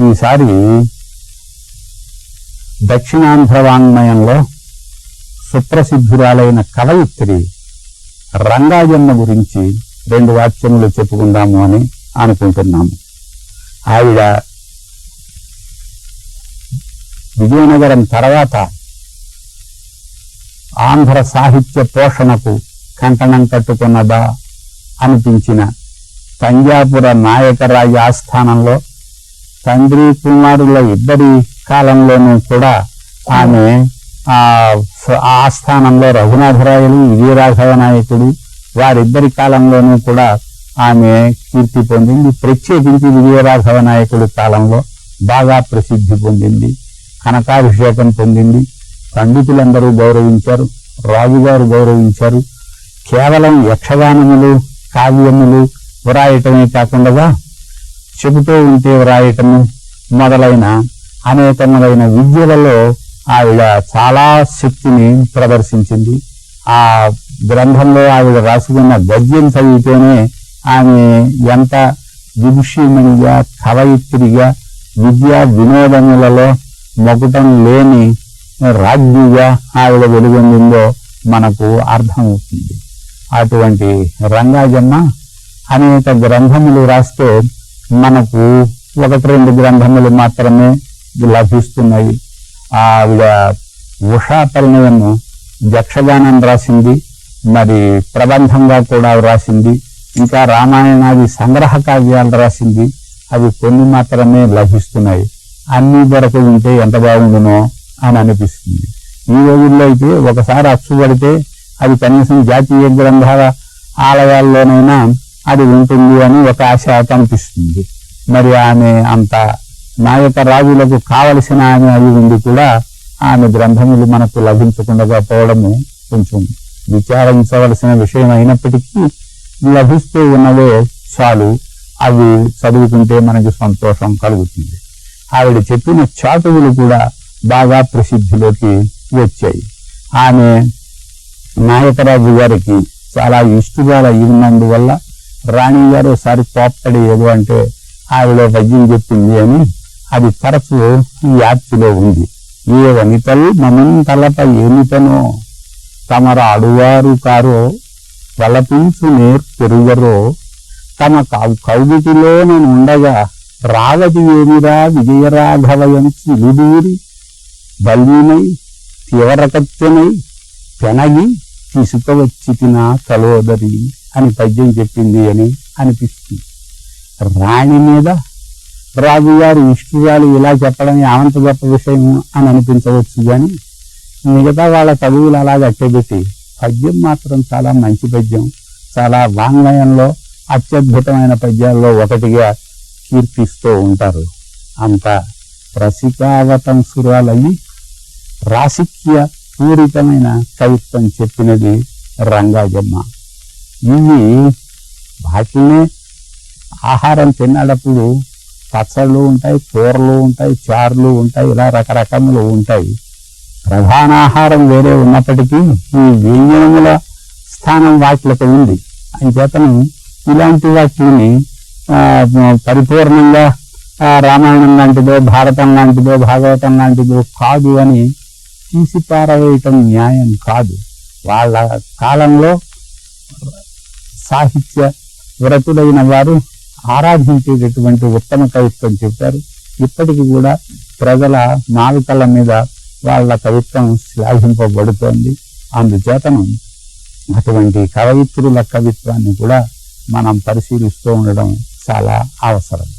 ఈసారి దక్షిణాంధ్ర వాంగ్మయంలో సుప్రసిద్ధురాలైన కవయిత్రి రంగాజమ్మ గురించి 2 వాక్యములు చెప్పుకుందాము అని అనుకుంటున్నాము. ఆవిడ విజయనగరం తర్వాత ఆంధ్ర సాహిత్య పోషణకు కంకణం కట్టుకున్నదా అనిపించిన తంజాపుర నాయకరాజ ఆస్థానంలో తండ్రి కుమారుల ఇద్దరి కాలంలోనూ కూడా ఆమె ఆస్థానంలో రఘునాథరాయలు విజయరాఘవ నాయకుడు వారిద్దరి కాలంలోనూ కూడా ఆమె కీర్తి పొందింది. ప్రత్యేకించి విజయరాఘవ నాయకుడి కాలంలో బాగా ప్రసిద్ధి పొందింది, కనకాభిషేకం పొందింది. పండితులందరూ గౌరవించారు, రాజుగారు గౌరవించారు. కేవలం యక్షగానములు కావ్యములు వ్రాయటమే కాకుండా చెబుతూ ఉంటే వ్రాయటము మొదలైన అనేకములైన విద్యలలో ఆవిడ చాలా శక్తిని ప్రదర్శించింది. ఆ గ్రంథంలో ఆవిడ రాసుకున్న గద్యం చదివితేనే ఆమె ఎంత విదుషీమణిగా కవయిత్రిగా విద్యా వినోదములలో మొగటం లేని రాజ్ఞిగా ఆవిడ వెలుగొందిందో మనకు అర్థమవుతుంది. అటువంటి రంగాజమ్మ అనేక గ్రంథములు రాస్తే మనకు 1-2 గ్రంథములు మాత్రమే లభిస్తున్నాయి. ఆవిడ ఉషా పరిణయము యక్షగానం రాసింది, మరి ప్రబంధంగా కూడా రాసింది, ఇంకా రామాయణాది సంగ్రహ కావ్యాలు రాసింది. అవి కొన్ని మాత్రమే లభిస్తున్నాయి. అన్ని దొరకు ఉంటే ఎంత బాగుండునో అని అనిపిస్తుంది. ఈ రోజుల్లో అయితే ఒకసారి అచ్చుపడితే అది కనీసం జాతీయ గ్రంథాల ఆలయాల్లోనైనా అది ఉంటుంది అని ఒక ఆశ కనిపిస్తుంది. మరి ఆమె అంత నాయక రాజులకు కావలసిన ఆమె అయి ఉండి కూడా ఆమె గ్రంథములు మనకు లభించకుండా పోవడము కొంచెం విచారించవలసిన విషయం అయినప్పటికీ లభిస్తూ ఉన్నవే చాలు, అవి చదువుకుంటే మనకి సంతోషం కలుగుతుంది. ఆవిడ చెప్పిన చాటువులు కూడా బాగా ప్రసిద్ధిలోకి వచ్చాయి. ఆమె నాయకరాజు గారికి చాలా ఇష్టగాల ఉన్నందువల్ల రాణి గారు ఒకసారి కోప్పడి ఏదో అంటే ఆవిడ పద్యం చెప్పింది అని అది తరచు ఈ యాప్తిలో ఉంది. ఏ వనితలు మమంతలప ఏమిటనో తమర అడువారు కారో వలపించు నేర్పెరుగరో తమ కౌగిటిలో నేను ఉండగా రావతి ఏమిరా విజయరాఘవయంచి ఇలుదూరి బల్యమై తీవ్రకత్యమై పెనగి తీసుకువచ్చి తిన కలోదరి అని పద్యం చెప్పింది అని అనిపిస్తుంది. రాణి మీద రాజుగారు ఇష్టుగాలు ఇలా చెప్పడం ఆమంత గొప్ప విషయం అని అనిపించవచ్చు, కానీ మిగతా వాళ్ళ చదువులు అలా గట్టెబెట్టి పద్యం మాత్రం చాలా మంచి పద్యం, చాలా వాంగ్మయంలో అత్యద్భుతమైన పద్యాల్లో ఒకటిగా కీర్తిస్తూ ఉంటారు. అంత రసికావతంసురాలయ్యి రాసిక్య పూరితమైన కవిత్వం చెప్పినది రంగాజమ్మ. ఇవి వాటినే ఆహారం తిన్నప్పుడు పచ్చళ్ళు ఉంటాయి, కూరలు ఉంటాయి, చారులు ఉంటాయి, ఇలా రకరకములు ఉంటాయి. ప్రధాన ఆహారం వేరే ఉన్నప్పటికీ ఈ వ్యంజనముల స్థానం వాటికి ఉంది. అంచేతను ఇలాంటి వాటిని పరిపూర్ణంగా రామాయణం లాంటిదో భారతం లాంటిదో భాగవతం లాంటిదో కాదు అని తీసి పారవేయటం న్యాయం కాదు. వాళ్ళ కాలంలో సాహిత్య వ్రతులైన వారు ఆరాధించేటటువంటి ఉత్తమ కవిత్వం చెప్పారు. ఇప్పటికి కూడా ప్రజల నాలుకల మీద వాళ్ళ కవిత్వం శ్లాఘింపబడుతోంది. అందుచేతను అటువంటి కవయిత్రుల కవిత్వాన్ని కూడా మనం పరిశీలిస్తూ ఉండడం చాలా అవసరం.